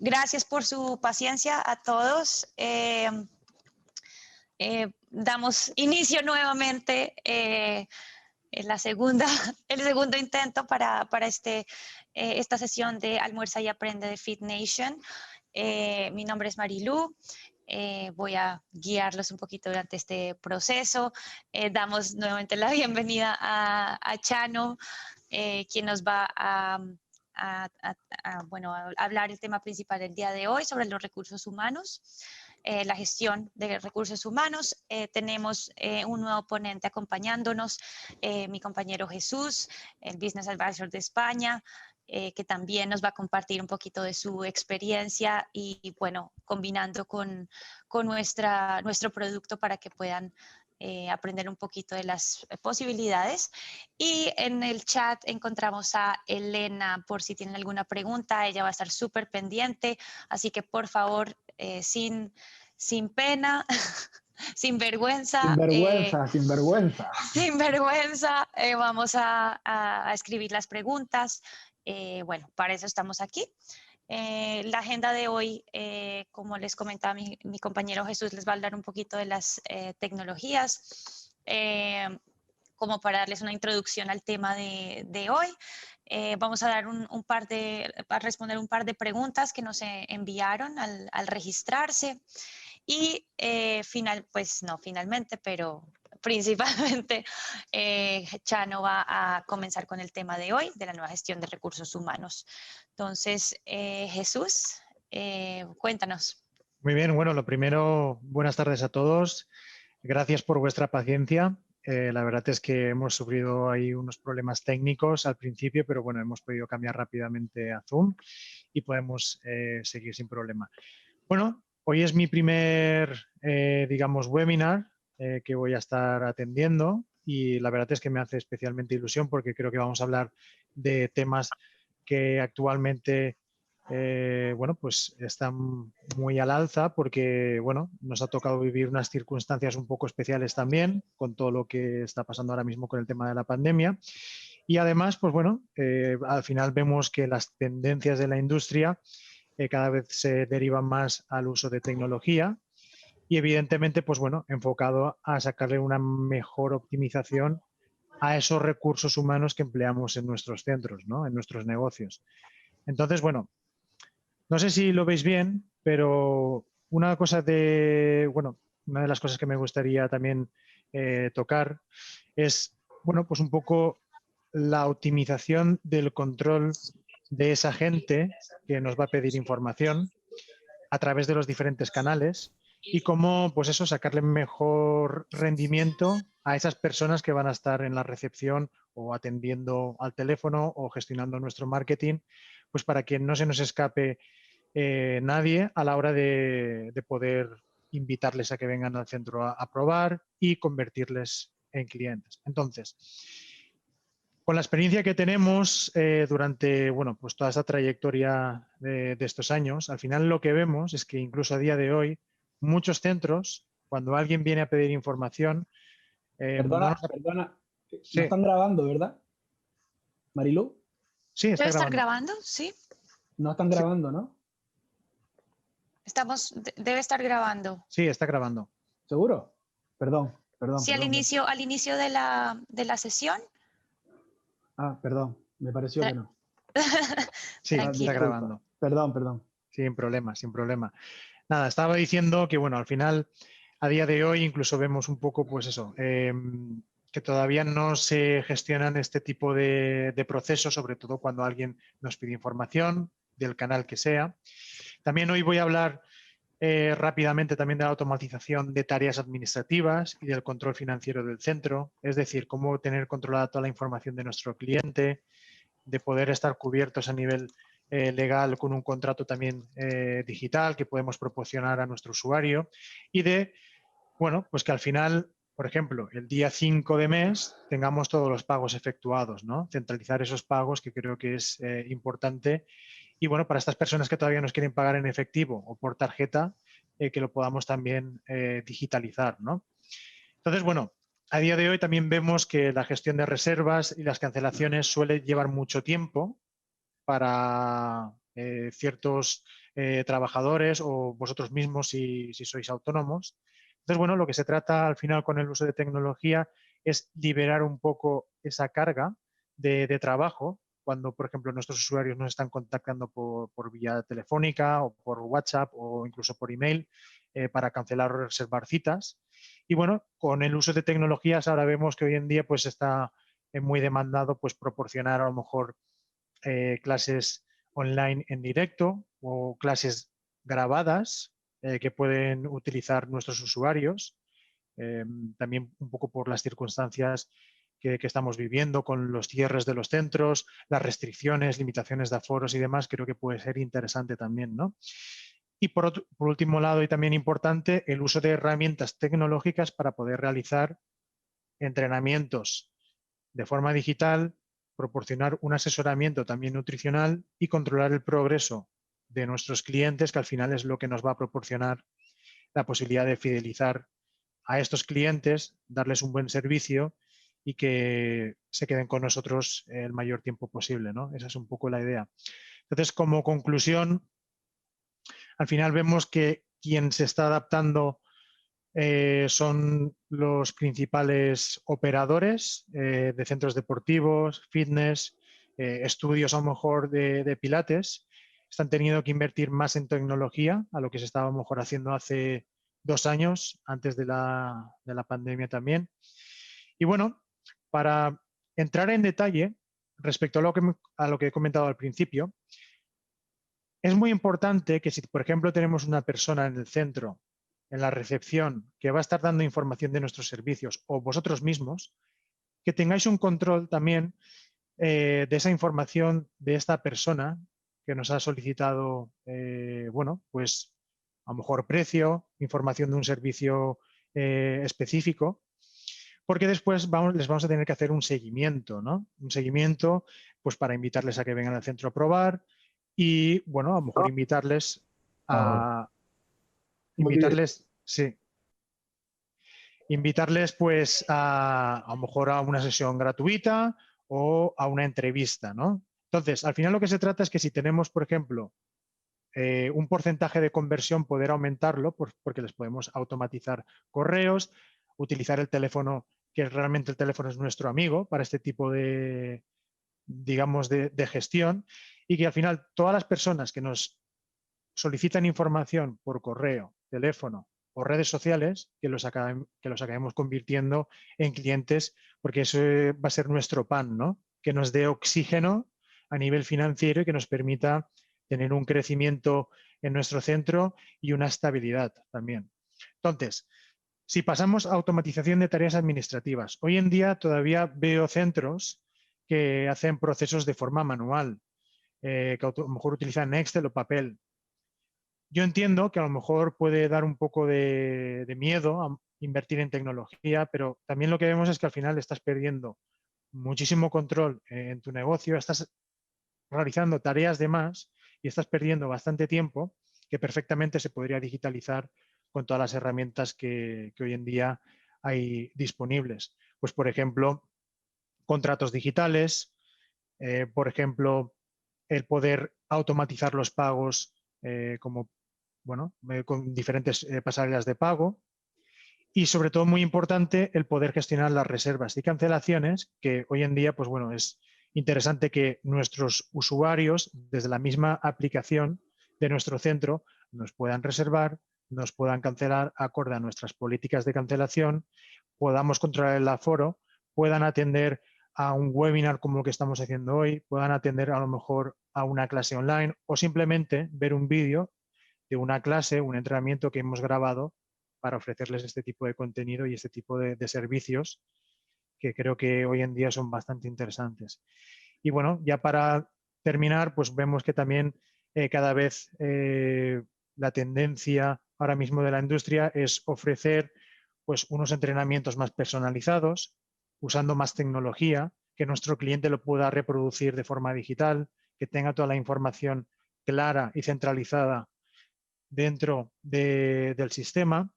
Gracias por su paciencia a todos. Damos inicio nuevamente en el segundo intento para esta sesión de Almuerza y Aprende de Fit Nation. Mi nombre es Marilú. Voy a guiarlos un poquito durante este proceso. Damos nuevamente la bienvenida a Chano, quien nos va a hablar el tema principal del día de hoy sobre los recursos humanos, la gestión de recursos humanos. Tenemos un nuevo ponente acompañándonos, mi compañero Jesús, el Business Advisor de España, que también nos va a compartir un poquito de su experiencia y bueno, combinando con nuestro producto para que puedan aprender un poquito de las posibilidades. Y en el chat encontramos a Elena por si tienen alguna pregunta. Ella va a estar súper pendiente, así que por favor, sin pena, sin vergüenza. Sin vergüenza. Sin vergüenza, vamos a escribir las preguntas. Bueno, para eso estamos aquí. La agenda de hoy, como les comentaba mi compañero Jesús, les va a hablar un poquito de las tecnologías, como para darles una introducción al tema de hoy. Vamos a dar a responder un par de preguntas que nos enviaron al registrarse. Y finalmente, pero principalmente, Chano va a comenzar con el tema de hoy, de la nueva gestión de recursos humanos. Entonces, Jesús, cuéntanos. Muy bien, bueno, lo primero, buenas tardes a todos. Gracias por vuestra paciencia. La verdad es que hemos sufrido ahí unos problemas técnicos al principio, pero bueno, hemos podido cambiar rápidamente a Zoom y podemos seguir sin problema. Bueno, hoy es mi primer, digamos, webinar que voy a estar atendiendo y la verdad es que me hace especialmente ilusión porque creo que vamos a hablar de temas que actualmente bueno, pues están muy al alza porque, bueno, nos ha tocado vivir unas circunstancias un poco especiales también con todo lo que está pasando ahora mismo con el tema de la pandemia. Y además, pues bueno, al final vemos que las tendencias de la industria cada vez se derivan más al uso de tecnología y evidentemente, pues bueno, enfocado a sacarle una mejor optimización a esos recursos humanos que empleamos en nuestros centros, ¿no? En nuestros negocios. Entonces, bueno, no sé si lo veis bien, pero una de las cosas que me gustaría también tocar es, bueno, pues un poco la optimización del control de esa gente que nos va a pedir información a través de los diferentes canales y cómo, pues eso, sacarle mejor rendimiento a esas personas que van a estar en la recepción o atendiendo al teléfono o gestionando nuestro marketing, pues para que no se nos escape nadie a la hora de poder invitarles a que vengan al centro a probar y convertirles en clientes. Entonces, con la experiencia que tenemos durante pues toda esta trayectoria de estos años, al final lo que vemos es que incluso a día de hoy, muchos centros, cuando alguien viene a pedir información... Perdona, Sí. no están grabando, ¿verdad? ¿Marilú? Sí, está ¿Debe estar grabando. grabando? Sí. No están grabando, ¿no? Debe estar grabando. Sí, está grabando. ¿Seguro? Perdón. Sí, al inicio de la sesión. Ah, perdón, me pareció que no. Sí, está grabando. Perdón. Sin problema, sin problema. Nada, estaba diciendo que, bueno, al final, a día de hoy incluso vemos un poco, pues eso, que todavía no se gestionan este tipo de procesos, sobre todo cuando alguien nos pide información del canal que sea. También hoy voy a hablar rápidamente también de la automatización de tareas administrativas y del control financiero del centro, es decir, cómo tener controlada toda la información de nuestro cliente, de poder estar cubiertos a nivel legal con un contrato también digital que podemos proporcionar a nuestro usuario y de, bueno, pues que al final, por ejemplo, el día 5 de mes tengamos todos los pagos efectuados, ¿no? Centralizar esos pagos que creo que es importante. Y bueno, para estas personas que todavía nos quieren pagar en efectivo o por tarjeta, que lo podamos también digitalizar, ¿no? Entonces, bueno, a día de hoy también vemos que la gestión de reservas y las cancelaciones suele llevar mucho tiempo para ciertos trabajadores o vosotros mismos si sois autónomos. Entonces, bueno, lo que se trata al final con el uso de tecnología es liberar un poco esa carga de trabajo cuando, por ejemplo, nuestros usuarios nos están contactando por vía telefónica o por WhatsApp o incluso por email para cancelar o reservar citas. Y bueno, con el uso de tecnologías ahora vemos que hoy en día pues está muy demandado pues proporcionar a lo mejor clases online en directo o clases grabadas que pueden utilizar nuestros usuarios. También un poco por las circunstancias que estamos viviendo con los cierres de los centros, las restricciones, limitaciones de aforos y demás, creo que puede ser interesante también, ¿no? Y por último lado, y también importante, el uso de herramientas tecnológicas para poder realizar entrenamientos de forma digital, proporcionar un asesoramiento también nutricional y controlar el progreso de nuestros clientes, que al final es lo que nos va a proporcionar la posibilidad de fidelizar a estos clientes, darles un buen servicio y que se queden con nosotros el mayor tiempo posible, ¿no? Esa es un poco la idea. Entonces, como conclusión, al final vemos que quien se está adaptando son los principales operadores de centros deportivos, fitness, estudios a lo mejor de pilates. Están teniendo que invertir más en tecnología a lo que se estaba a lo mejor haciendo hace 2 años, antes de la pandemia también. Y bueno, para entrar en detalle respecto a lo que he comentado al principio, es muy importante que si, por ejemplo, tenemos una persona en el centro, en la recepción, que va a estar dando información de nuestros servicios o vosotros mismos, que tengáis un control también de esa información de esta persona que nos ha solicitado, bueno, pues a lo mejor precio, información de un servicio específico, porque después les vamos a tener que hacer un seguimiento, ¿no? Un seguimiento pues para invitarles a que vengan al centro a probar y, bueno, a lo mejor invitarles sí, invitarles pues a lo mejor a una sesión gratuita o a una entrevista, ¿no? Entonces, al final lo que se trata es que si tenemos, por ejemplo, un porcentaje de conversión, poder aumentarlo porque les podemos automatizar correos, utilizar el teléfono, que realmente el teléfono es nuestro amigo para este tipo de, digamos, de gestión, y que al final todas las personas que nos solicitan información por correo, teléfono o redes sociales, que los acabemos convirtiendo en clientes, porque eso va a ser nuestro pan, ¿no? Que nos dé oxígeno a nivel financiero y que nos permita tener un crecimiento en nuestro centro y una estabilidad también. Entonces, si pasamos a automatización de tareas administrativas, hoy en día todavía veo centros que hacen procesos de forma manual, que a lo mejor utilizan Excel o papel. Yo entiendo que a lo mejor puede dar un poco de miedo a invertir en tecnología, pero también lo que vemos es que al final estás perdiendo muchísimo control en tu negocio, estás realizando tareas de más y estás perdiendo bastante tiempo que perfectamente se podría digitalizar con todas las herramientas que hoy en día hay disponibles. Pues, por ejemplo, contratos digitales, por ejemplo, el poder automatizar los pagos como, bueno, con diferentes pasarelas de pago y, sobre todo, muy importante, el poder gestionar las reservas y cancelaciones, que hoy en día, pues bueno, es interesante que nuestros usuarios, desde la misma aplicación de nuestro centro, nos puedan reservar, nos puedan cancelar acorde a nuestras políticas de cancelación, podamos controlar el aforo, puedan atender a un webinar como el que estamos haciendo hoy, puedan atender a lo mejor a una clase online o simplemente ver un vídeo de una clase, un entrenamiento que hemos grabado para ofrecerles este tipo de contenido y este tipo de servicios que creo que hoy en día son bastante interesantes. Y bueno, ya para terminar, pues vemos que también cada vez la tendencia ahora mismo de la industria es ofrecer pues unos entrenamientos más personalizados, usando más tecnología, que nuestro cliente lo pueda reproducir de forma digital, que tenga toda la información clara y centralizada dentro del sistema,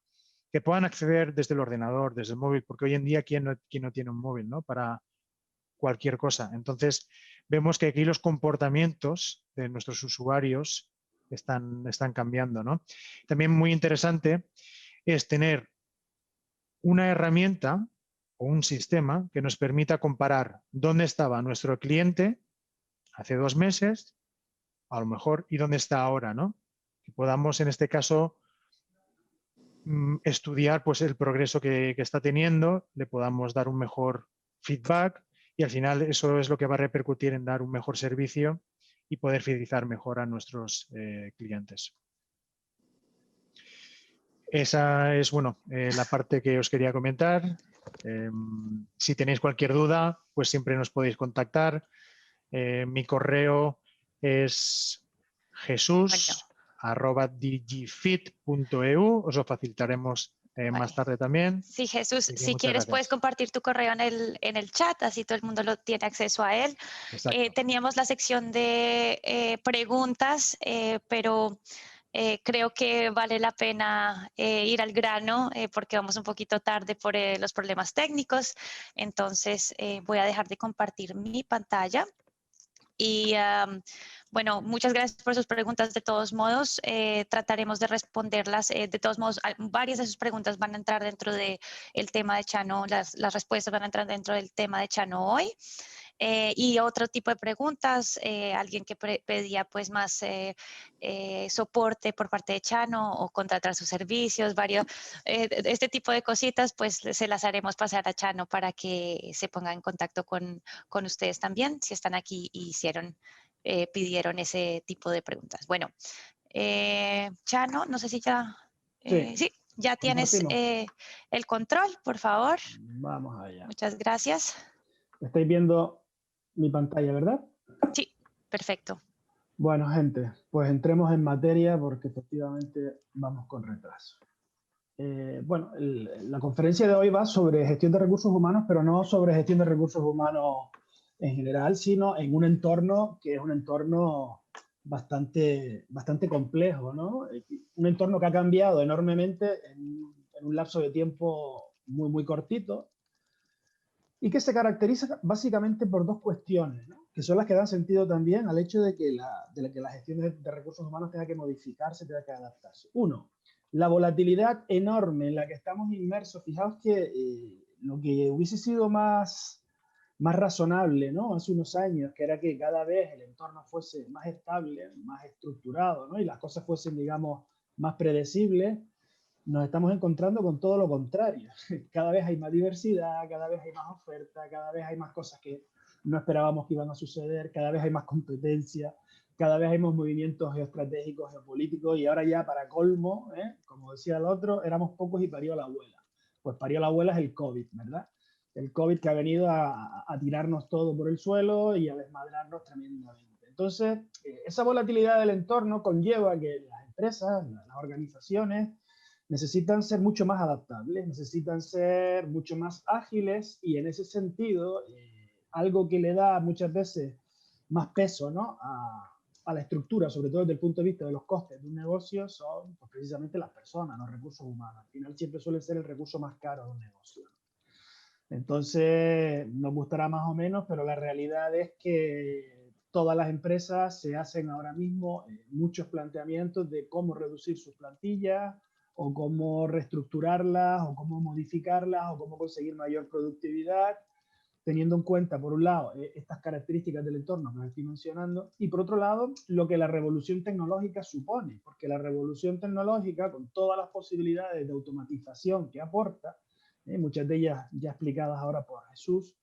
que puedan acceder desde el ordenador, desde el móvil, porque hoy en día, ¿quién no tiene un móvil, ¿no? Para cualquier cosa. Entonces, vemos que aquí los comportamientos de nuestros usuarios están cambiando, ¿no? También muy interesante es tener una herramienta o un sistema que nos permita comparar dónde estaba nuestro cliente hace 2 meses, a lo mejor, y dónde está ahora, ¿no? Que podamos, en este caso, estudiar pues, el progreso que está teniendo, le podamos dar un mejor feedback y al final eso es lo que va a repercutir en dar un mejor servicio y poder fidelizar mejor a nuestros clientes. Esa es, bueno, la parte que os quería comentar. Si tenéis cualquier duda, pues siempre nos podéis contactar. Mi correo es jesus@digifit.eu. Os lo facilitaremos más tarde también. Sí, Jesús, Así que si muchas quieres puedes gracias. compartir tu correo en el chat, así todo el mundo lo tiene acceso a él. Exacto. Teníamos la sección de preguntas, pero creo que vale la pena ir al grano porque vamos un poquito tarde por los problemas técnicos. Entonces voy a dejar de compartir mi pantalla. Y bueno, muchas gracias por sus preguntas. De todos modos, trataremos de responderlas. De todos modos, varias de sus preguntas van a entrar dentro del tema de Chano, las respuestas van a entrar dentro del tema de Chano hoy. Y otro tipo de preguntas, alguien que pedía pues más soporte por parte de Chano o contratar sus servicios, este tipo de cositas, pues se las haremos pasar a Chano para que se ponga en contacto con ustedes también, si están aquí y pidieron ese tipo de preguntas. Bueno, Chano, no sé si ya... Sí, sí, ya tienes compartimos. el control, por favor. Vamos allá. Muchas gracias. Estáis viendo mi pantalla, ¿verdad? Sí, perfecto. Bueno, gente, pues entremos en materia porque efectivamente vamos con retraso. Bueno, la conferencia de hoy va sobre gestión de recursos humanos, pero no sobre gestión de recursos humanos en general, sino en un entorno que es un entorno bastante complejo, ¿no? Un entorno que ha cambiado enormemente en un lapso de tiempo muy cortito y que se caracteriza básicamente por 2 cuestiones, ¿no? Que son las que dan sentido también al hecho de que la gestión de recursos humanos tenga que modificarse, tenga que adaptarse. Uno, la volatilidad enorme en la que estamos inmersos. Fijaos que lo que hubiese sido más razonable, ¿no? Hace unos años, que era que cada vez el entorno fuese más estable, más estructurado, ¿no? Y las cosas fuesen, digamos, más predecibles, nos estamos encontrando con todo lo contrario. Cada vez hay más diversidad, cada vez hay más oferta, cada vez hay más cosas que no esperábamos que iban a suceder, cada vez hay más competencia, cada vez hay más movimientos geoestratégicos, geopolíticos, y ahora ya para colmo, como decía el otro, éramos pocos y parió la abuela. Pues parió la abuela es el COVID, ¿verdad? El COVID que ha venido a tirarnos todo por el suelo y a desmadrarnos tremendamente. Entonces, esa volatilidad del entorno conlleva que las empresas, las organizaciones, necesitan ser mucho más adaptables, necesitan ser mucho más ágiles y en ese sentido, algo que le da muchas veces más peso, ¿no? a la estructura, sobre todo desde el punto de vista de los costes de un negocio, son pues, precisamente las personas, los recursos humanos. Al final siempre suele ser el recurso más caro de un negocio. Entonces, nos gustará más o menos, pero la realidad es que todas las empresas se hacen ahora mismo muchos planteamientos de cómo reducir sus plantillas, o cómo reestructurarlas, o cómo modificarlas, o cómo conseguir mayor productividad, teniendo en cuenta, por un lado, estas características del entorno que os estoy mencionando, y por otro lado, lo que la revolución tecnológica supone, porque la revolución tecnológica, con todas las posibilidades de automatización que aporta, muchas de ellas ya explicadas ahora por Jesús,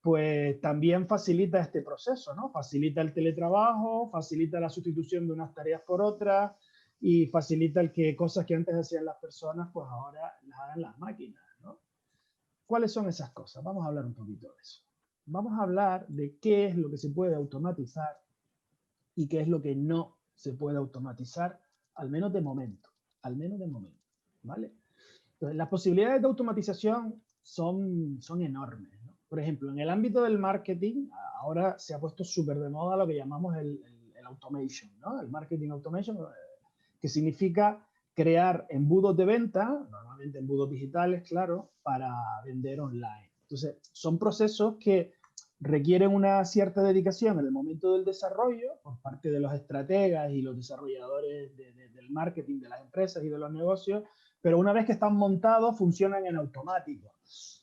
pues también facilita este proceso, ¿no? Facilita el teletrabajo, facilita la sustitución de unas tareas por otras, y facilita el que cosas que antes hacían las personas, pues ahora las hagan las máquinas, ¿no? ¿Cuáles son esas cosas? Vamos a hablar un poquito de eso. Vamos a hablar de qué es lo que se puede automatizar y qué es lo que no se puede automatizar, al menos de momento, ¿vale? Entonces, las posibilidades de automatización son enormes, ¿no? Por ejemplo, en el ámbito del marketing, ahora se ha puesto súper de moda lo que llamamos el automation, ¿no? El marketing automation, que significa crear embudos de venta, normalmente embudos digitales, claro, para vender online. Entonces, son procesos que requieren una cierta dedicación en el momento del desarrollo por parte de los estrategas y los desarrolladores del marketing de las empresas y de los negocios, pero una vez que están montados funcionan en automático.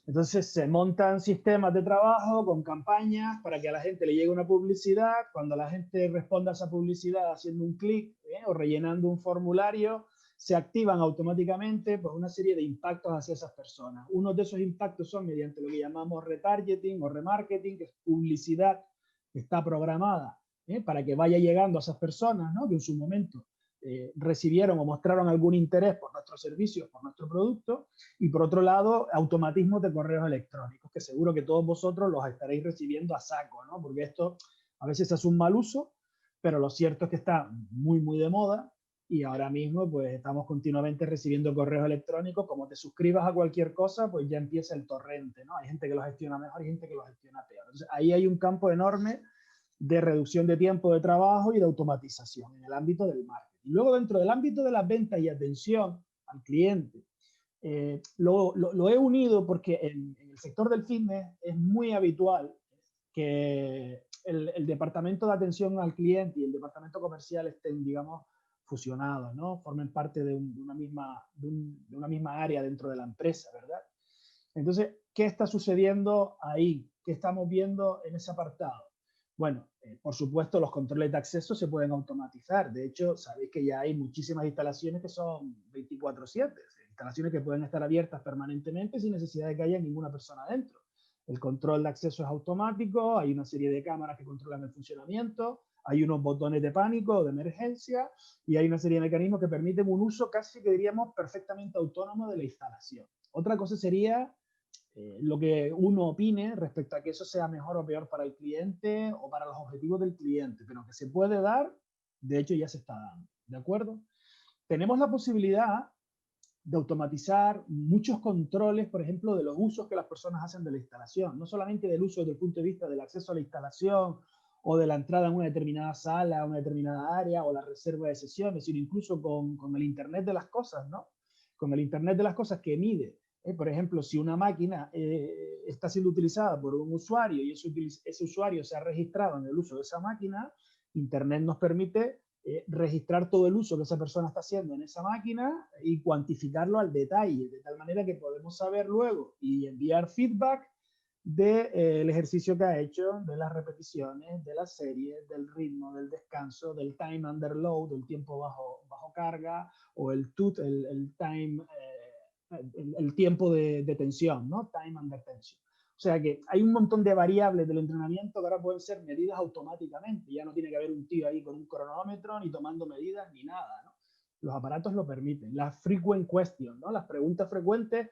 Entonces se montan sistemas de trabajo con campañas para que a la gente le llegue una publicidad. Cuando la gente responda a esa publicidad haciendo un clic o rellenando un formulario, se activan automáticamente pues, una serie de impactos hacia esas personas. Uno de esos impactos son mediante lo que llamamos retargeting o remarketing, que es publicidad que está programada para que vaya llegando a esas personas, ¿no? Que en su momento recibieron o mostraron algún interés por nuestros servicios, por nuestro producto. Y por otro lado, automatismos de correos electrónicos, que seguro que todos vosotros los estaréis recibiendo a saco, ¿no? Porque esto a veces es un mal uso, pero lo cierto es que está muy, muy de moda. Y ahora mismo pues estamos continuamente recibiendo correos electrónicos. Como te suscribas a cualquier cosa, pues ya empieza el torrente, ¿no? Hay gente que lo gestiona mejor y gente que lo gestiona peor. Entonces ahí hay un campo enorme de reducción de tiempo de trabajo y de automatización en el ámbito del marketing. Y luego dentro del ámbito de las ventas y atención al cliente, lo he unido porque en el sector del fitness es muy habitual que el departamento de atención al cliente y el departamento comercial estén, digamos, fusionados, ¿no? Formen parte de una misma área dentro de la empresa, ¿verdad? Entonces, ¿qué está sucediendo ahí? ¿Qué estamos viendo en ese apartado? Bueno, por supuesto, los controles de acceso se pueden automatizar. De hecho, sabéis que ya hay muchísimas instalaciones que son 24/7, instalaciones que pueden estar abiertas permanentemente sin necesidad de que haya ninguna persona dentro. El control de acceso es automático, hay una serie de cámaras que controlan el funcionamiento, hay unos botones de pánico o de emergencia y hay una serie de mecanismos que permiten un uso casi que diríamos perfectamente autónomo de la instalación. Otra cosa sería lo que uno opine respecto a que eso sea mejor o peor para el cliente o para los objetivos del cliente, pero que se puede dar, de hecho ya se está dando, ¿de acuerdo? Tenemos la posibilidad de automatizar muchos controles, por ejemplo, de los usos que las personas hacen de la instalación, no solamente del uso desde el punto de vista del acceso a la instalación o de la entrada en una determinada sala, a una determinada área o la reserva de sesiones, sino incluso con el Internet de las cosas, ¿no? Con el Internet de las cosas que mide. Por ejemplo, si una máquina está siendo utilizada por un usuario y ese usuario se ha registrado en el uso de esa máquina, Internet nos permite registrar todo el uso que esa persona está haciendo en esa máquina y cuantificarlo al detalle, de tal manera que podemos saber luego y enviar feedback del ejercicio que ha hecho, de las repeticiones, de las series, del ritmo, del descanso, del time under load, del tiempo bajo carga, o el TUT, el time, el tiempo de tensión, ¿no? Time under tension. O sea que hay un montón de variables del entrenamiento que ahora pueden ser medidas automáticamente. Ya no tiene que haber un tío ahí con un cronómetro, ni tomando medidas, ni nada, ¿no? Los aparatos lo permiten. Las frequent questions, ¿no? Las preguntas frecuentes.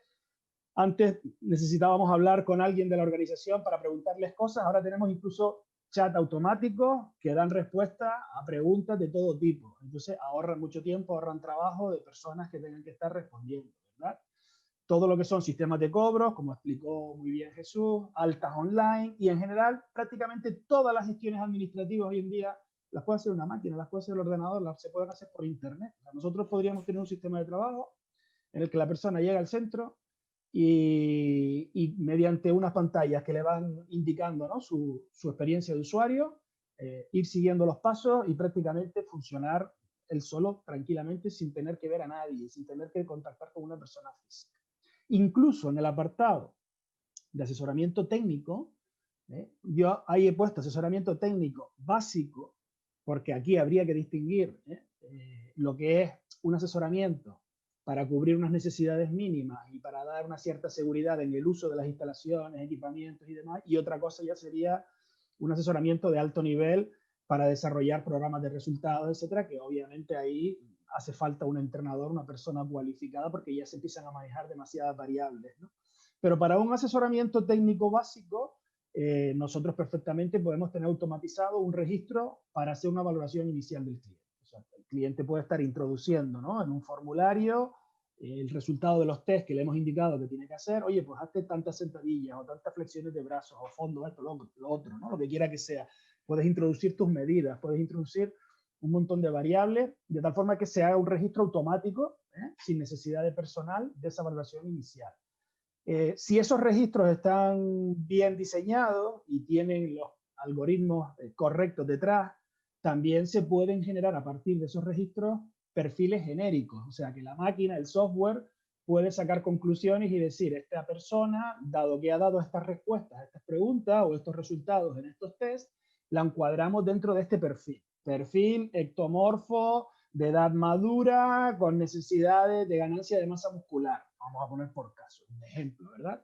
Antes necesitábamos hablar con alguien de la organización para preguntarles cosas. Ahora tenemos incluso chat automáticos que dan respuesta a preguntas de todo tipo. Entonces ahorran mucho tiempo, ahorran trabajo de personas que tengan que estar respondiendo, ¿verdad? Todo lo que son sistemas de cobros, como explicó muy bien Jesús, altas online y en general prácticamente todas las gestiones administrativas hoy en día las puede hacer una máquina, las puede hacer el ordenador, se pueden hacer por internet. O sea, nosotros podríamos tener un sistema de trabajo en el que la persona llega al centro y mediante unas pantallas que le van indicando, ¿no? su experiencia de usuario, ir siguiendo los pasos y prácticamente funcionar él solo tranquilamente sin tener que ver a nadie, sin tener que contactar con una persona física. Incluso en el apartado de asesoramiento técnico, yo ahí he puesto asesoramiento técnico básico, porque aquí habría que distinguir lo que es un asesoramiento para cubrir unas necesidades mínimas y para dar una cierta seguridad en el uso de las instalaciones, equipamientos y demás, y otra cosa ya sería un asesoramiento de alto nivel para desarrollar programas de resultados, etcétera, que obviamente ahí hace falta un entrenador, una persona cualificada, porque ya se empiezan a manejar demasiadas variables, ¿no? Pero para un asesoramiento técnico básico, nosotros perfectamente podemos tener automatizado un registro para hacer una valoración inicial del cliente. O sea, el cliente puede estar introduciendo, ¿no? En un formulario el resultado de los test que le hemos indicado que tiene que hacer. Oye, pues hazte tantas sentadillas o tantas flexiones de brazos o fondo, esto, lo otro, ¿no? Lo que quiera que sea. Puedes introducir tus medidas, puedes introducir un montón de variables, de tal forma que se haga un registro automático, sin necesidad de personal, de esa valoración inicial. Si esos registros están bien diseñados y tienen los algoritmos correctos detrás, también se pueden generar a partir de esos registros perfiles genéricos. O sea, que la máquina, el software, puede sacar conclusiones y decir, esta persona, dado que ha dado estas respuestas a estas preguntas o estos resultados en estos tests, la encuadramos dentro de este perfil. Perfil ectomorfo, de edad madura, con necesidades de ganancia de masa muscular. Vamos a poner por caso, un ejemplo, ¿verdad?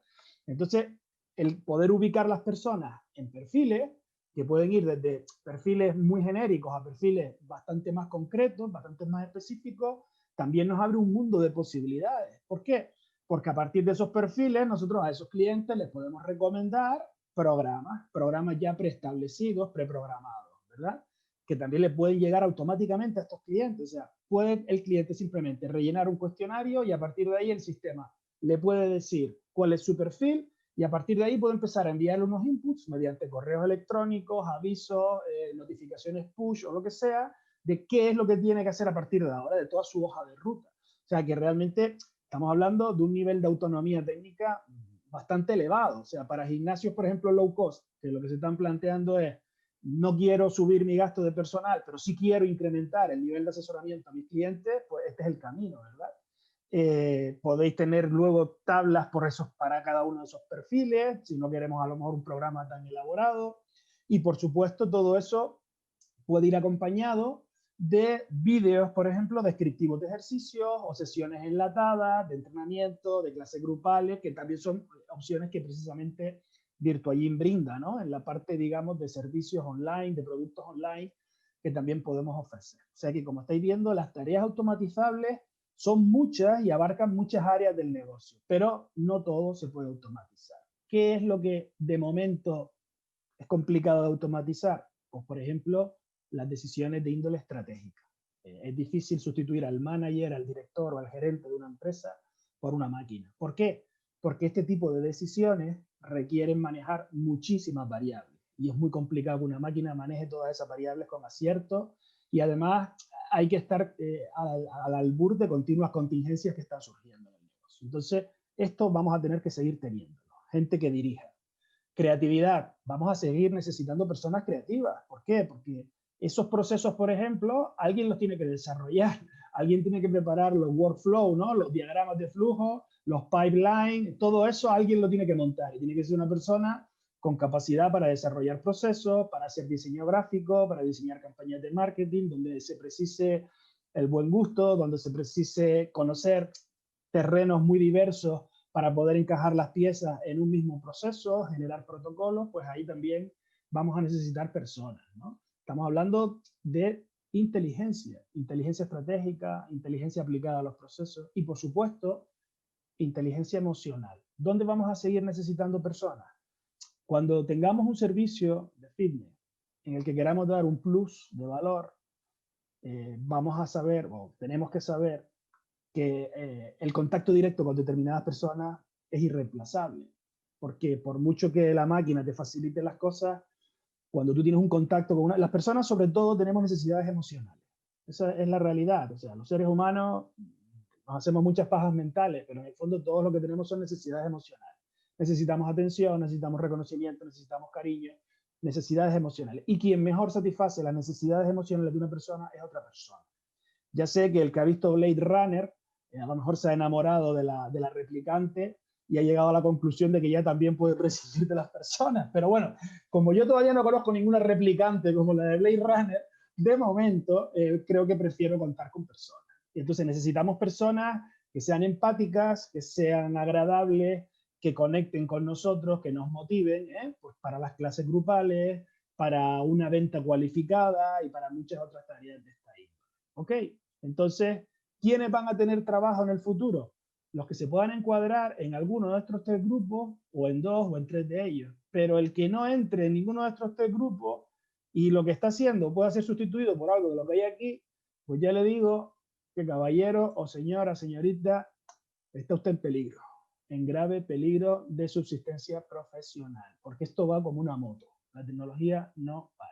Entonces, el poder ubicar las personas en perfiles, que pueden ir desde perfiles muy genéricos a perfiles bastante más concretos, bastante más específicos, también nos abre un mundo de posibilidades. ¿Por qué? Porque a partir de esos perfiles, nosotros a esos clientes les podemos recomendar programas ya preestablecidos, preprogramados, ¿verdad? Que también le pueden llegar automáticamente a estos clientes. O sea, puede el cliente simplemente rellenar un cuestionario y a partir de ahí el sistema le puede decir cuál es su perfil y a partir de ahí puede empezar a enviarle unos inputs mediante correos electrónicos, avisos, notificaciones push o lo que sea, de qué es lo que tiene que hacer a partir de ahora, de toda su hoja de ruta. O sea, que realmente estamos hablando de un nivel de autonomía técnica bastante elevado. O sea, para gimnasios, por ejemplo, low cost, que lo que se están planteando es no quiero subir mi gasto de personal, pero sí quiero incrementar el nivel de asesoramiento a mis clientes, pues este es el camino, ¿verdad? Podéis tener luego tablas para cada uno de esos perfiles, si no queremos a lo mejor un programa tan elaborado. Y por supuesto todo eso puede ir acompañado de vídeos, por ejemplo, descriptivos de ejercicios o sesiones enlatadas, de entrenamiento, de clases grupales, que también son opciones que precisamente Virtuallin brinda, ¿no? En la parte, digamos, de servicios online, de productos online, que también podemos ofrecer. O sea que, como estáis viendo, las tareas automatizables son muchas y abarcan muchas áreas del negocio, pero no todo se puede automatizar. ¿Qué es lo que de momento es complicado de automatizar? Pues, por ejemplo, las decisiones de índole estratégica. Es difícil sustituir al manager, al director o al gerente de una empresa por una máquina. ¿Por qué? Porque este tipo de decisiones requieren manejar muchísimas variables y es muy complicado que una máquina maneje todas esas variables con acierto y además hay que estar al albur de continuas contingencias que están surgiendo en el negocio. Entonces, esto vamos a tener que seguir teniendo. Gente que dirija. Creatividad. Vamos a seguir necesitando personas creativas. ¿Por qué? Porque esos procesos, por ejemplo, alguien los tiene que desarrollar. Alguien tiene que preparar los workflow, ¿no? Los diagramas de flujo, los pipelines, todo eso alguien lo tiene que montar. Y tiene que ser una persona con capacidad para desarrollar procesos, para hacer diseño gráfico, para diseñar campañas de marketing, donde se precise el buen gusto, donde se precise conocer terrenos muy diversos para poder encajar las piezas en un mismo proceso, generar protocolos, pues ahí también vamos a necesitar personas, ¿no? Estamos hablando de inteligencia estratégica, inteligencia aplicada a los procesos y, por supuesto, inteligencia emocional. ¿Dónde vamos a seguir necesitando personas? Cuando tengamos un servicio de fitness en el que queramos dar un plus de valor, vamos a saber, o tenemos que saber, que el contacto directo con determinadas personas es irreemplazable. Porque por mucho que la máquina te facilite las cosas, cuando tú tienes un contacto con las personas, sobre todo, tenemos necesidades emocionales. Esa es la realidad. O sea, los seres humanos nos hacemos muchas pajas mentales, pero en el fondo todo lo que tenemos son necesidades emocionales. Necesitamos atención, necesitamos reconocimiento, necesitamos cariño, necesidades emocionales. Y quien mejor satisface las necesidades emocionales de una persona es otra persona. Ya sé que el que ha visto Blade Runner a lo mejor se ha enamorado de la replicante y ha llegado a la conclusión de que ya también puede prescindir de las personas. Pero bueno, como yo todavía no conozco ninguna replicante como la de Blade Runner, de momento creo que prefiero contar con personas. Y entonces necesitamos personas que sean empáticas, que sean agradables, que conecten con nosotros, que nos motiven, pues para las clases grupales, para una venta cualificada y para muchas otras tareas de esta índole. ¿Ok? Entonces, ¿quiénes van a tener trabajo en el futuro? Los que se puedan encuadrar en alguno de nuestros tres grupos, o en dos, o en tres de ellos. Pero el que no entre en ninguno de estos tres grupos y lo que está haciendo pueda ser sustituido por algo de lo que hay aquí, pues ya le digo que caballero o señora, señorita, está usted en peligro, en grave peligro de subsistencia profesional, porque esto va como una moto. La tecnología no para.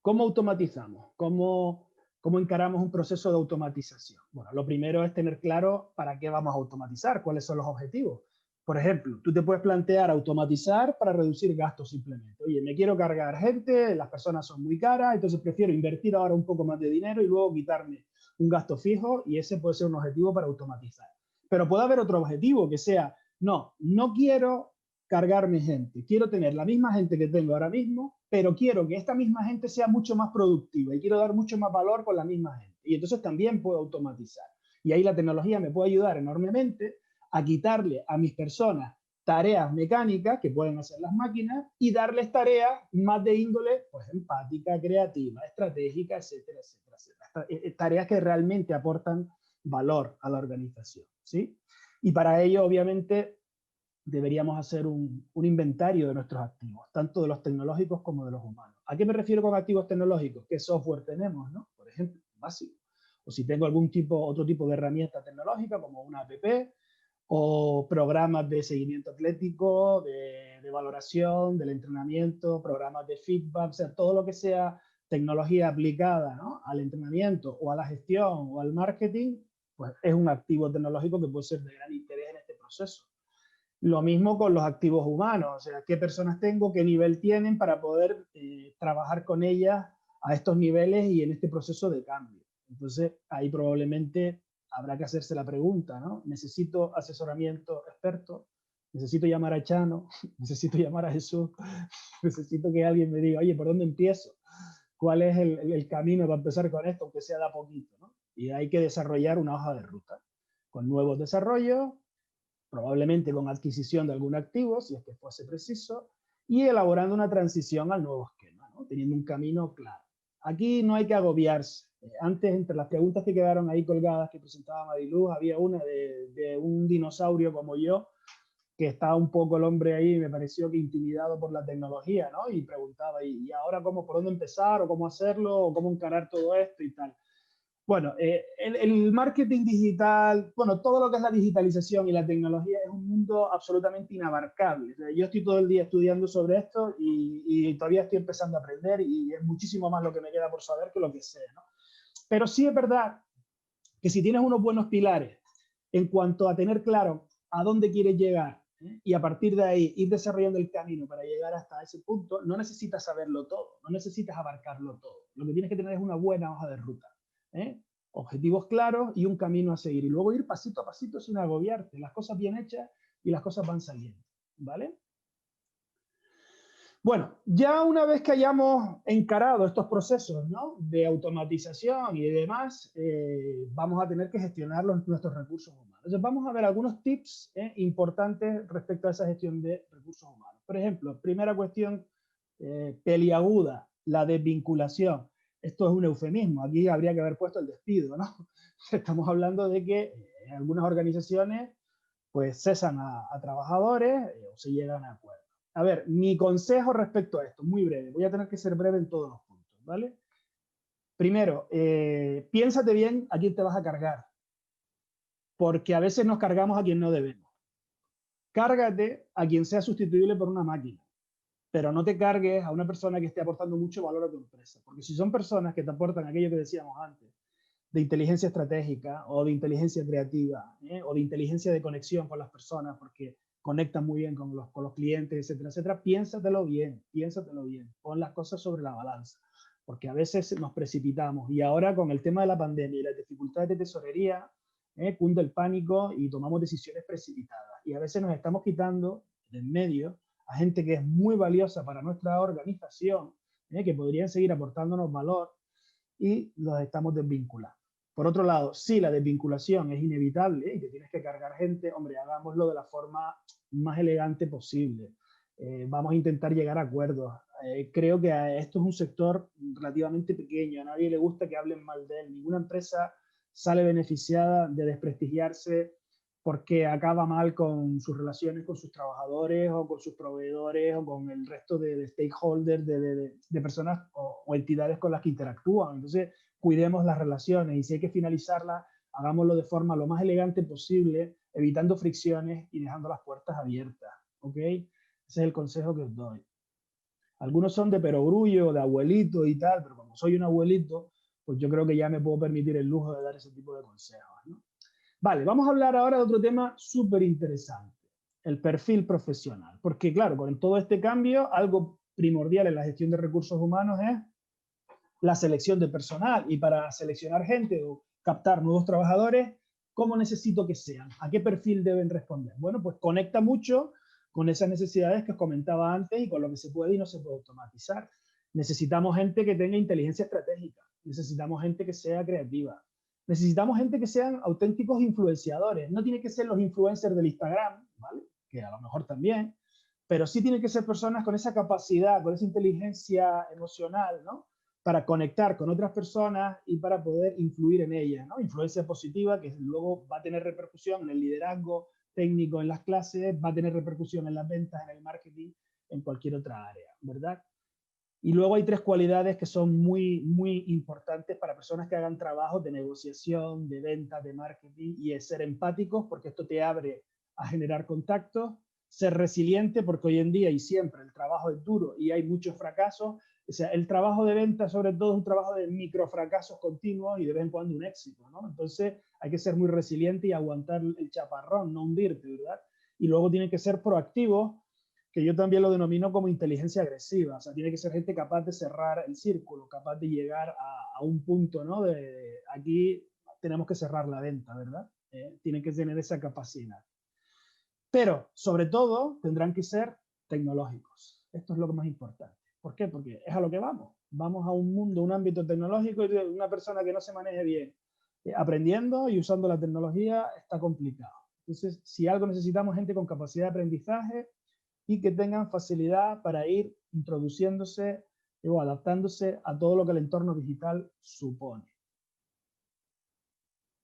¿Cómo automatizamos? ¿Cómo ¿Cómo encaramos un proceso de automatización? Bueno, lo primero es tener claro para qué vamos a automatizar, cuáles son los objetivos. Por ejemplo, tú te puedes plantear automatizar para reducir gastos simplemente. Oye, me quiero cargar gente, las personas son muy caras, entonces prefiero invertir ahora un poco más de dinero y luego quitarme un gasto fijo, y ese puede ser un objetivo para automatizar. Pero puede haber otro objetivo que sea, no quiero cargarme gente, quiero tener la misma gente que tengo ahora mismo, pero quiero que esta misma gente sea mucho más productiva y quiero dar mucho más valor con la misma gente. Y entonces también puedo automatizar. Y ahí la tecnología me puede ayudar enormemente a quitarle a mis personas tareas mecánicas que pueden hacer las máquinas y darles tareas más de índole pues, empática, creativa, estratégica, etcétera, etcétera, etcétera. Tareas que realmente aportan valor a la organización, ¿sí? Y para ello, obviamente, deberíamos hacer un inventario de nuestros activos, tanto de los tecnológicos como de los humanos. ¿A qué me refiero con activos tecnológicos? ¿Qué software tenemos, no? Por ejemplo, básico. O si tengo otro tipo de herramienta tecnológica, como una app, o programas de seguimiento atlético, de valoración, del entrenamiento, programas de feedback, o sea, todo lo que sea tecnología aplicada, ¿no?, al entrenamiento o a la gestión o al marketing, pues es un activo tecnológico que puede ser de gran interés en este proceso. Lo mismo con los activos humanos, o sea, qué personas tengo, qué nivel tienen para poder trabajar con ellas a estos niveles y en este proceso de cambio. Entonces, ahí probablemente habrá que hacerse la pregunta, ¿no? ¿Necesito asesoramiento experto? ¿Necesito llamar a Chano? ¿Necesito llamar a Jesús? ¿Necesito que alguien me diga, oye, ¿por dónde empiezo? ¿Cuál es el camino para empezar con esto, aunque sea de a poquito, ¿no? Y hay que desarrollar una hoja de ruta con nuevos desarrollos, probablemente con adquisición de algún activo, si es que fuese preciso, y elaborando una transición al nuevo esquema, ¿no?, teniendo un camino claro. Aquí no hay que agobiarse. Antes, entre las preguntas que quedaron ahí colgadas que presentaba Mariluz, había una de un dinosaurio como yo, que estaba un poco el hombre ahí, me pareció que intimidado por la tecnología, ¿no? Y preguntaba, ¿y ahora cómo, por dónde empezar, o cómo hacerlo, o cómo encarar todo esto y tal? Bueno, el marketing digital, bueno, todo lo que es la digitalización y la tecnología es un mundo absolutamente inabarcable. O sea, yo estoy todo el día estudiando sobre esto y todavía estoy empezando a aprender y es muchísimo más lo que me queda por saber que lo que sé, ¿no? Pero sí es verdad que si tienes unos buenos pilares en cuanto a tener claro a dónde quieres llegar, y a partir de ahí ir desarrollando el camino para llegar hasta ese punto, no necesitas saberlo todo, no necesitas abarcarlo todo. Lo que tienes que tener es una buena hoja de ruta, objetivos claros y un camino a seguir. Y luego ir pasito a pasito sin agobiarte. Las cosas bien hechas y las cosas van saliendo, ¿vale? Bueno, ya una vez que hayamos encarado estos procesos, ¿no?, de automatización y demás, vamos a tener que gestionar nuestros recursos humanos. Entonces vamos a ver algunos tips importantes respecto a esa gestión de recursos humanos. Por ejemplo, primera cuestión peliaguda, la desvinculación. Esto es un eufemismo, aquí habría que haber puesto el despido, ¿no? Estamos hablando de que algunas organizaciones pues cesan a trabajadores o se llegan a acuerdos. A ver, mi consejo respecto a esto, muy breve, voy a tener que ser breve en todos los puntos, ¿vale? Primero, piénsate bien a quién te vas a cargar, porque a veces nos cargamos a quien no debemos. Cárgate a quien sea sustituible por una máquina, pero no te cargues a una persona que esté aportando mucho valor a tu empresa, porque si son personas que te aportan aquello que decíamos antes, de inteligencia estratégica o de inteligencia creativa, o de inteligencia de conexión con las personas, porque conectan muy bien con los clientes, etcétera, etcétera, piénsatelo bien, pon las cosas sobre la balanza, porque a veces nos precipitamos y ahora con el tema de la pandemia y las dificultades de tesorería, cunde el pánico y tomamos decisiones precipitadas y a veces nos estamos quitando de en medio a gente que es muy valiosa para nuestra organización, que podrían seguir aportándonos valor y los estamos desvinculando. Por otro lado, si la desvinculación es inevitable y te tienes que cargar gente, hombre, hagámoslo de la forma más elegante posible. Vamos a intentar llegar a acuerdos. Creo que esto es un sector relativamente pequeño, a nadie le gusta que hablen mal de él. Ninguna empresa sale beneficiada de desprestigiarse porque acaba mal con sus relaciones con sus trabajadores o con sus proveedores o con el resto de stakeholders, de personas o entidades con las que interactúan. Entonces, cuidemos las relaciones y si hay que finalizarlas, hagámoslo de forma lo más elegante posible, evitando fricciones y dejando las puertas abiertas, ¿ok? Ese es el consejo que os doy. Algunos son de perogrullo, de abuelito y tal, pero como soy un abuelito, pues yo creo que ya me puedo permitir el lujo de dar ese tipo de consejos, ¿no? Vale, vamos a hablar ahora de otro tema súper interesante, el perfil profesional. Porque claro, con todo este cambio, algo primordial en la gestión de recursos humanos es la selección de personal. Y para seleccionar gente o captar nuevos trabajadores, ¿cómo necesito que sean? ¿A qué perfil deben responder? Bueno, pues conecta mucho con esas necesidades que os comentaba antes y con lo que se puede y no se puede automatizar. Necesitamos gente que tenga inteligencia estratégica, necesitamos gente que sea creativa, necesitamos gente que sean auténticos influenciadores. No tiene que ser los influencers del Instagram, ¿vale? Que a lo mejor también, pero sí tienen que ser personas con esa capacidad, con esa inteligencia emocional, ¿no? Para conectar con otras personas y para poder influir en ellas, ¿no? Influencia positiva que luego va a tener repercusión en el liderazgo técnico en las clases, va a tener repercusión en las ventas, en el marketing, en cualquier otra área, ¿verdad? Y luego hay 3 cualidades que son muy, muy importantes para personas que hagan trabajos de negociación, de ventas, de marketing, y es ser empáticos, porque esto te abre a generar contactos, ser resiliente, porque hoy en día y siempre el trabajo es duro y hay muchos fracasos. O sea, el trabajo de venta sobre todo es un trabajo de microfracasos continuos y de vez en cuando un éxito, ¿no? Entonces hay que ser muy resiliente y aguantar el chaparrón, no hundirte, ¿verdad? Y luego tiene que ser proactivo, que yo también lo denomino como inteligencia agresiva. O sea, tiene que ser gente capaz de cerrar el círculo, capaz de llegar a un punto, ¿no? De aquí tenemos que cerrar la venta, ¿verdad? Tienen que tener esa capacidad. Pero, sobre todo, tendrán que ser tecnológicos. Esto es lo más importante. ¿Por qué? Porque es a lo que vamos. Vamos a un mundo, un ámbito tecnológico y una persona que no se maneje bien aprendiendo y usando la tecnología está complicado. Entonces, si algo necesitamos, gente con capacidad de aprendizaje y que tengan facilidad para ir introduciéndose o adaptándose a todo lo que el entorno digital supone.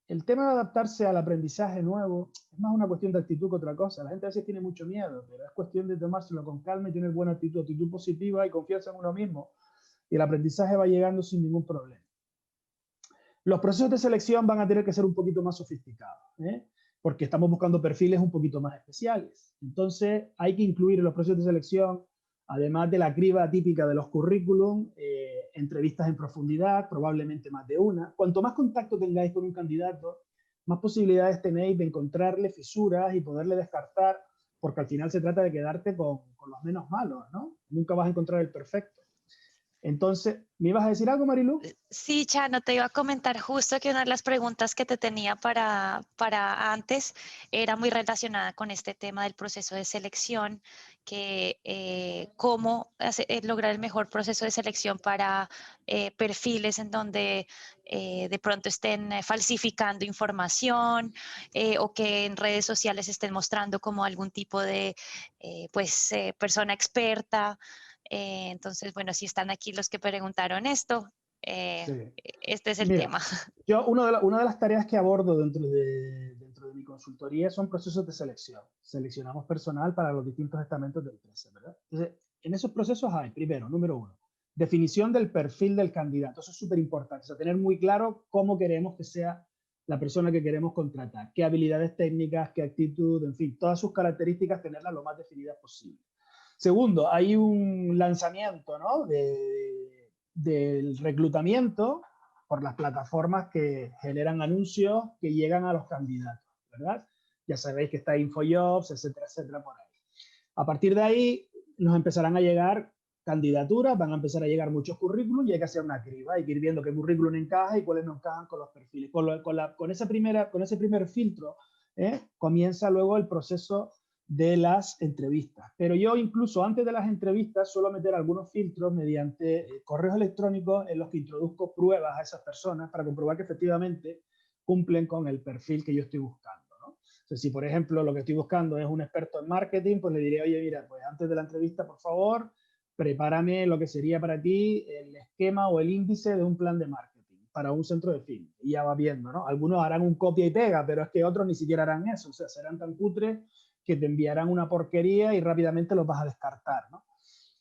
El tema de adaptarse al aprendizaje nuevo es más una cuestión de actitud que otra cosa. La gente a veces tiene mucho miedo, pero es cuestión de tomárselo con calma y tener buena actitud, actitud positiva y confianza en uno mismo. Y el aprendizaje va llegando sin ningún problema. Los procesos de selección van a tener que ser un poquito más sofisticados, porque estamos buscando perfiles un poquito más especiales. Entonces hay que incluir en los procesos de selección, además de la criba típica de los currículum, entrevistas en profundidad, probablemente más de una. Cuanto más contacto tengáis con un candidato, más posibilidades tenéis de encontrarle fisuras y poderle descartar, porque al final se trata de quedarte con los menos malos, ¿no? Nunca vas a encontrar el perfecto. Entonces, ¿me ibas a decir algo, Marilu? Sí, Chano, te iba a comentar justo que una de las preguntas que te tenía para antes era muy relacionada con este tema del proceso de selección, que cómo lograr el mejor proceso de selección para perfiles en donde de pronto estén falsificando información o que en redes sociales estén mostrando como algún tipo de persona experta. Entonces, bueno, si están aquí los que preguntaron esto, Sí. este es el Mira, tema. yo una de las tareas que abordo dentro de mi consultoría son procesos de selección. Seleccionamos personal para los distintos estamentos de empresa, ¿verdad? Entonces, en esos procesos hay, primero, número 1, definición del perfil del candidato. Eso es súper importante, o sea, tener muy claro cómo queremos que sea la persona que queremos contratar, qué habilidades técnicas, qué actitud, en fin, todas sus características, tenerlas lo más definidas posible. Segundo, hay un lanzamiento, ¿no? del reclutamiento por las plataformas que generan anuncios que llegan a los candidatos, ¿verdad? Ya sabéis que está InfoJobs, etcétera, etcétera, por ahí. A partir de ahí nos empezarán a llegar candidaturas, van a empezar a llegar muchos currículums y hay que hacer una criba, hay que ir viendo qué currículum encaja y cuáles no encajan con los perfiles. Con ese primer filtro comienza luego el proceso de las entrevistas. Pero yo incluso antes de las entrevistas suelo meter algunos filtros mediante correos electrónicos en los que introduzco pruebas a esas personas para comprobar que efectivamente cumplen con el perfil que yo estoy buscando, ¿no? O sea, si por ejemplo lo que estoy buscando es un experto en marketing, pues le diré, oye, mira, pues antes de la entrevista, por favor, prepárame lo que sería para ti el esquema o el índice de un plan de marketing para un centro de film. Y ya va viendo, ¿no? Algunos harán un copia y pega, pero es que otros ni siquiera harán eso, o sea, serán tan cutres que te enviarán una porquería y rápidamente los vas a descartar, ¿no?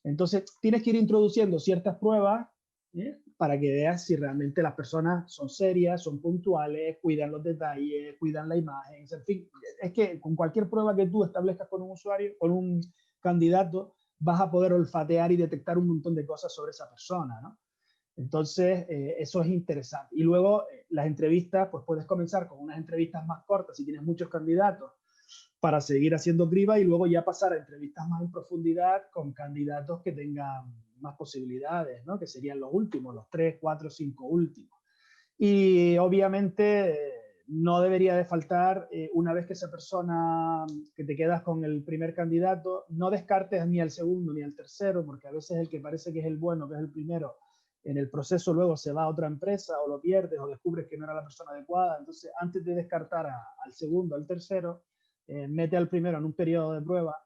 Entonces, tienes que ir introduciendo ciertas pruebas para que veas si realmente las personas son serias, son puntuales, cuidan los detalles, cuidan la imagen, en fin, es que con cualquier prueba que tú establezcas con un usuario, con un candidato, vas a poder olfatear y detectar un montón de cosas sobre esa persona, ¿no? Entonces, eso es interesante. Y luego, las entrevistas, pues puedes comenzar con unas entrevistas más cortas si tienes muchos candidatos para seguir haciendo criba y luego ya pasar a entrevistas más en profundidad con candidatos que tengan más posibilidades, ¿no? Que serían los últimos, los 3, 4, 5 últimos. Y obviamente no debería de faltar, una vez que esa persona, que te quedas con el primer candidato, no descartes ni al segundo ni al tercero, porque a veces el que parece que es el bueno, que es el primero, en el proceso luego se va a otra empresa o lo pierdes o descubres que no era la persona adecuada. Entonces, antes de descartar al segundo, al tercero, mete al primero en un periodo de prueba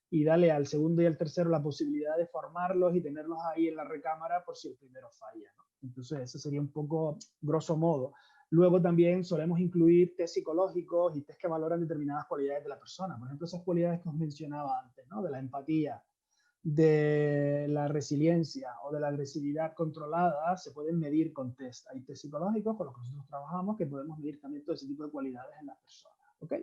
y dale al segundo y al tercero la posibilidad de formarlos y tenerlos ahí en la recámara por si el primero falla, ¿no? Entonces, ese sería un poco grosso modo. Luego también solemos incluir test psicológicos y test que valoran determinadas cualidades de la persona. Por ejemplo, esas cualidades que os mencionaba antes, ¿no? De la empatía, de la resiliencia o de la agresividad controlada, se pueden medir con test. Hay test psicológicos con los que nosotros trabajamos que podemos medir también todo ese tipo de cualidades en las personas. ¿Ok?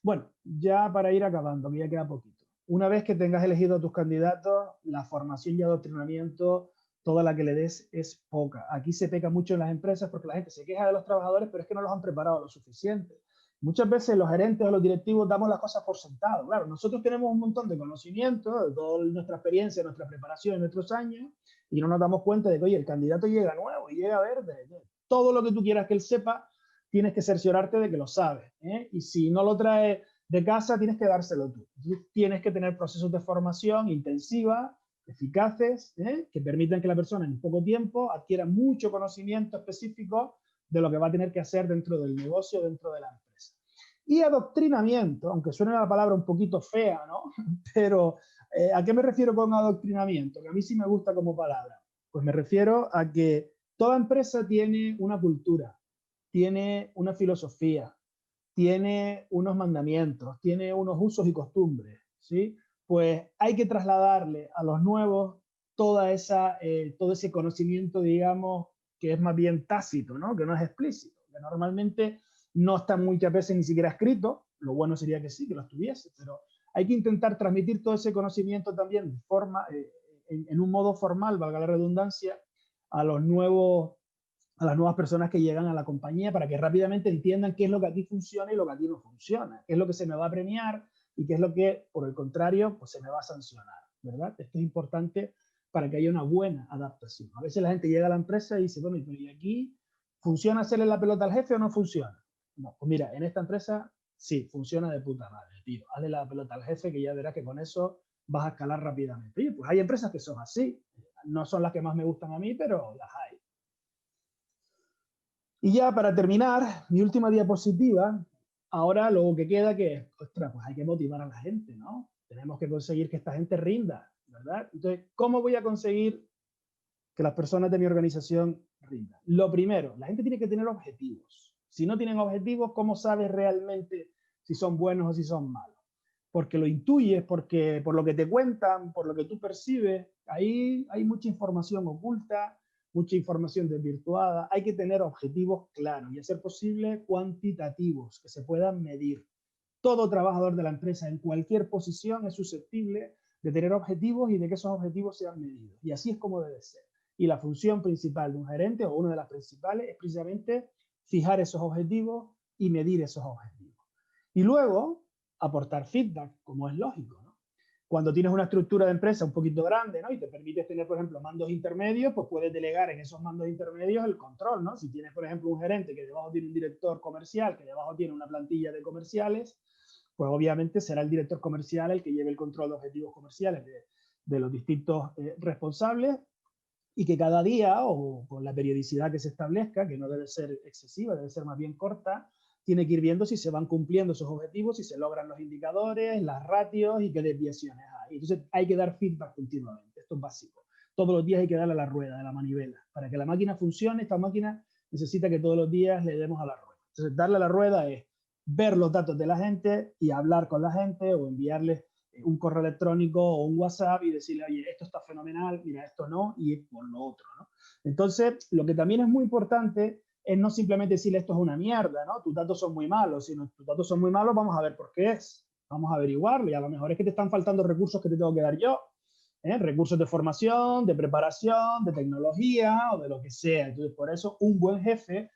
Bueno, ya para ir acabando, que ya queda poquito. Una vez que tengas elegido a tus candidatos, la formación y adoctrinamiento, toda la que le des es poca. Aquí se peca mucho en las empresas porque la gente se queja de los trabajadores, pero es que no los han preparado lo suficiente. Muchas veces los gerentes o los directivos damos las cosas por sentado. Claro, nosotros tenemos un montón de conocimiento, de toda nuestra experiencia, nuestra preparación, nuestros años, y no nos damos cuenta de que, oye, el candidato llega nuevo y llega verde. Todo lo que tú quieras que él sepa, tienes que cerciorarte de que lo sabe, ¿eh? Y si no lo trae de casa, tienes que dárselo tú. Entonces, tienes que tener procesos de formación intensiva, eficaces, que permitan que la persona en poco tiempo adquiera mucho conocimiento específico de lo que va a tener que hacer dentro del negocio, dentro de la empresa. Y adoctrinamiento, aunque suene la palabra un poquito fea, ¿no? Pero, ¿a qué me refiero con adoctrinamiento? Que a mí sí me gusta como palabra. Pues me refiero a que toda empresa tiene una cultura, tiene una filosofía, tiene unos mandamientos, tiene unos usos y costumbres, ¿sí? Pues hay que trasladarle a los nuevos todo ese conocimiento, digamos, que es más bien tácito, ¿no? Que no es explícito, que normalmente no está muchas veces ni siquiera escrito. Lo bueno sería que sí, que lo estuviese, pero hay que intentar transmitir todo ese conocimiento también de forma, en un modo formal, valga la redundancia, a los nuevos, a las nuevas personas que llegan a la compañía para que rápidamente entiendan qué es lo que aquí funciona y lo que aquí no funciona, qué es lo que se me va a premiar y qué es lo que, por el contrario, pues se me va a sancionar, ¿verdad? Esto es importante para que haya una buena adaptación. A veces la gente llega a la empresa y dice, bueno, ¿y aquí funciona hacerle la pelota al jefe o no funciona? No, pues mira, en esta empresa sí, funciona de puta madre, tío. Hazle la pelota al jefe que ya verás que con eso vas a escalar rápidamente. Oye, pues hay empresas que son así. No son las que más me gustan a mí, pero las hay. Y ya para terminar, mi última diapositiva, ahora lo que queda que, ostras, pues hay que motivar a la gente, ¿no? Tenemos que conseguir que esta gente rinda, ¿verdad? Entonces, ¿cómo voy a conseguir que las personas de mi organización rindan? Lo primero, la gente tiene que tener objetivos. Si no tienen objetivos, ¿cómo sabes realmente si son buenos o si son malos? Porque lo intuyes, porque por lo que te cuentan, por lo que tú percibes, ahí hay mucha información oculta, mucha información desvirtuada. Hay que tener objetivos claros y, a ser posible, cuantitativos, que se puedan medir. Todo trabajador de la empresa en cualquier posición es susceptible de tener objetivos y de que esos objetivos sean medidos. Y así es como debe ser. Y la función principal de un gerente, o una de las principales, es precisamente fijar esos objetivos y medir esos objetivos. Y luego, aportar feedback, como es lógico, ¿no? Cuando tienes una estructura de empresa un poquito grande, ¿no? Y te permites tener, por ejemplo, mandos intermedios, pues puedes delegar en esos mandos intermedios el control, ¿no? Si tienes, por ejemplo, un gerente que debajo tiene un director comercial, que debajo tiene una plantilla de comerciales, pues obviamente será el director comercial el que lleve el control de objetivos comerciales de los distintos responsables, y que cada día, o con la periodicidad que se establezca, que no debe ser excesiva, debe ser más bien corta, tiene que ir viendo si se van cumpliendo esos objetivos, si se logran los indicadores, las ratios y qué desviaciones hay. Entonces hay que dar feedback continuamente, esto es básico. Todos los días hay que darle a la rueda, a la manivela. Para que la máquina funcione, esta máquina necesita que todos los días le demos a la rueda. Entonces darle a la rueda es ver los datos de la gente y hablar con la gente, o enviarles un correo electrónico o un WhatsApp y decirle, oye, esto está fenomenal, mira, esto no, y es por lo otro, ¿no? Entonces, lo que también es muy importante es no simplemente decirle esto es una mierda, ¿no? Tus datos son muy malos. Si tus datos son muy malos, vamos a ver por qué es. Vamos a averiguarlo, y a lo mejor es que te están faltando recursos que te tengo que dar yo. recursos de formación, de preparación, de tecnología o de lo que sea. Entonces, por eso un buen jefe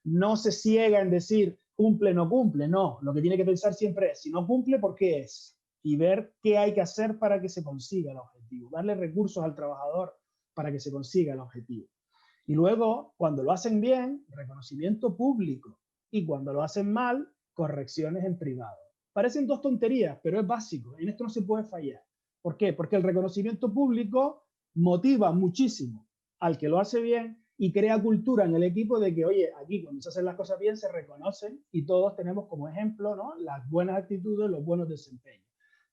no se ciega en decir cumple o no cumple, no. Lo que tiene que pensar siempre es, si no cumple, ¿por qué es? Y ver qué hay que hacer para que se consiga el objetivo. Darle recursos al trabajador para que se consiga el objetivo. Y luego, cuando lo hacen bien, reconocimiento público. Y cuando lo hacen mal, correcciones en privado. Parecen dos tonterías, pero es básico. En esto no se puede fallar. ¿Por qué? Porque el reconocimiento público motiva muchísimo al que lo hace bien y crea cultura en el equipo de que, oye, aquí cuando se hacen las cosas bien se reconocen y todos tenemos como ejemplo, ¿no?, las buenas actitudes, los buenos desempeños.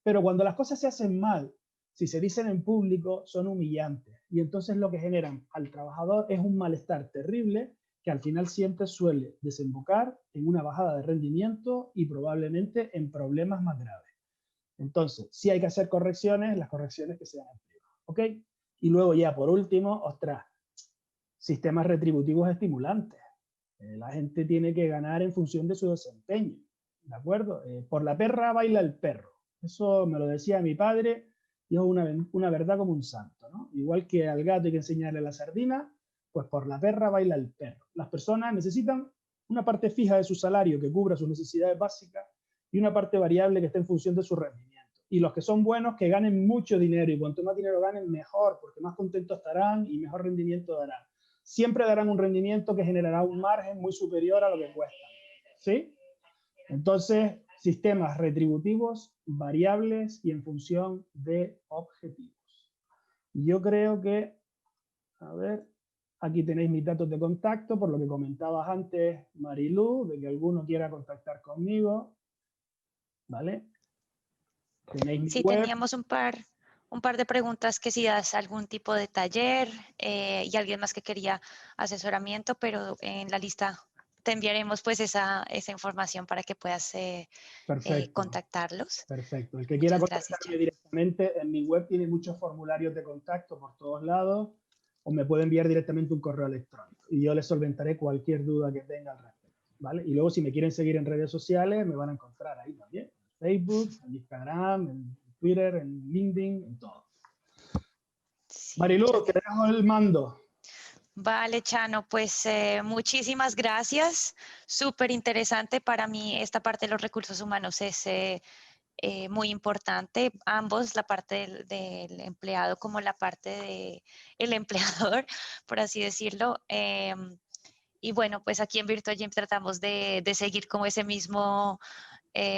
Pero cuando las cosas se hacen mal, si se dicen en público, son humillantes. Y entonces lo que generan al trabajador es un malestar terrible que al final siempre suele desembocar en una bajada de rendimiento y probablemente en problemas más graves. Entonces, si hay que hacer correcciones, las correcciones que sean en privado, ¿ok? Y luego ya por último, ostras, sistemas retributivos estimulantes. La gente tiene que ganar en función de su desempeño, ¿de acuerdo? Por la perra baila el perro. Eso me lo decía mi padre y es una verdad como un santo, ¿no? Igual que al gato hay que enseñarle la sardina, pues por la perra baila el perro. Las personas necesitan una parte fija de su salario que cubra sus necesidades básicas y una parte variable que esté en función de su rendimiento. Y los que son buenos, que ganen mucho dinero, y cuanto más dinero ganen, mejor, porque más contentos estarán y mejor rendimiento darán. Siempre darán un rendimiento que generará un margen muy superior a lo que cuestan, ¿sí? Entonces, sistemas retributivos, variables y en función de objetivos. Yo creo que, a ver, aquí tenéis mis datos de contacto, por lo que comentabas antes, Marilú, de que alguno quiera contactar conmigo, ¿vale? Tenéis mi Sí, web. teníamos un par de preguntas, que si das algún tipo de taller y alguien más que quería asesoramiento, pero en la lista te enviaremos pues esa información para que puedas Perfecto, contactarlos. perfecto. El que quiera Muchas gracias, contactarme Chano. directamente, en mi web tiene muchos formularios de contacto por todos lados, o me puede enviar directamente un correo electrónico y yo les solventaré cualquier duda que tenga al respecto, ¿vale? Y luego si me quieren seguir en redes sociales, me van a encontrar ahí también, en Facebook, en Instagram, en Twitter, en LinkedIn, en todo. Sí, Marilú, muchas te gracias. dejo el mando. Vale, Chano, pues muchísimas gracias. Súper interesante para mí esta parte de los recursos humanos es muy importante, ambos, la parte del empleado como la parte del empleador, por así decirlo. Y bueno, pues aquí en Virtual Gym tratamos de seguir como ese mismo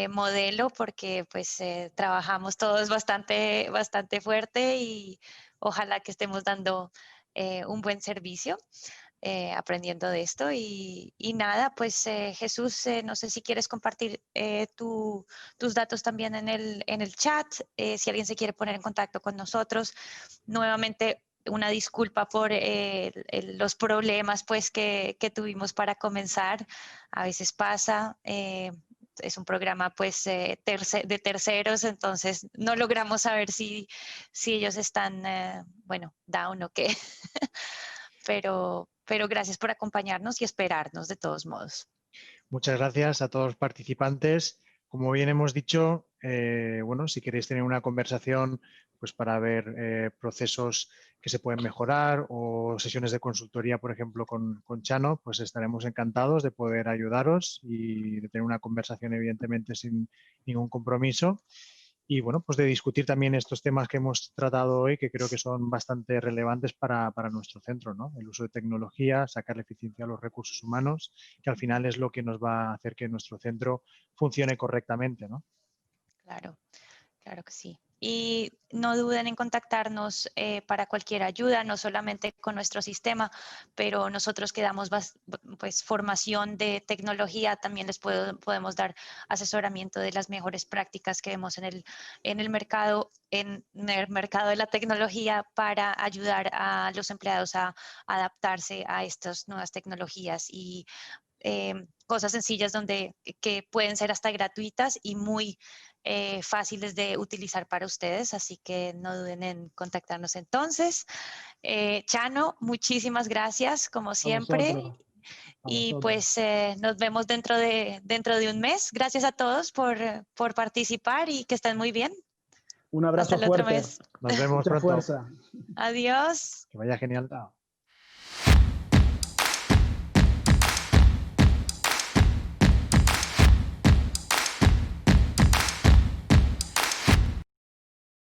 modelo porque pues trabajamos todos bastante fuerte y ojalá que estemos dando un buen servicio. Aprendiendo de esto y nada, pues Jesús, no sé si quieres compartir tus datos también en el chat, si alguien se quiere poner en contacto con nosotros. Nuevamente, una disculpa por los problemas pues que tuvimos para comenzar, a veces pasa. Es un programa pues de terceros, entonces no logramos saber si ellos están, bueno, down o qué. Pero gracias por acompañarnos y esperarnos de todos modos. Muchas gracias a todos los participantes. Como bien hemos dicho, bueno, si queréis tener una conversación pues para ver procesos que se pueden mejorar o sesiones de consultoría, por ejemplo, con Chano, pues estaremos encantados de poder ayudaros y de tener una conversación, evidentemente, sin ningún compromiso. Y bueno, pues de discutir también estos temas que hemos tratado hoy, que creo que son bastante relevantes para nuestro centro, ¿no? El uso de tecnología, sacarle eficiencia a los recursos humanos, que al final es lo que nos va a hacer que nuestro centro funcione correctamente, ¿no? Claro, claro que sí. Y no duden en contactarnos para cualquier ayuda, no solamente con nuestro sistema, pero nosotros que damos pues, formación de tecnología, también les podemos dar asesoramiento de las mejores prácticas que vemos en el mercado de la tecnología para ayudar a los empleados a adaptarse a estas nuevas tecnologías y cosas sencillas que pueden ser hasta gratuitas y muy fáciles de utilizar para ustedes, así que no duden en contactarnos entonces. Chano, muchísimas gracias como A siempre vosotros. A y vosotros. pues nos vemos dentro de un mes. Gracias a todos por participar y que estén muy bien. Un abrazo Hasta el otro fuerte. mes. Nos vemos Mucha pronto. fuerza. Adiós. Que vaya genial. Chao.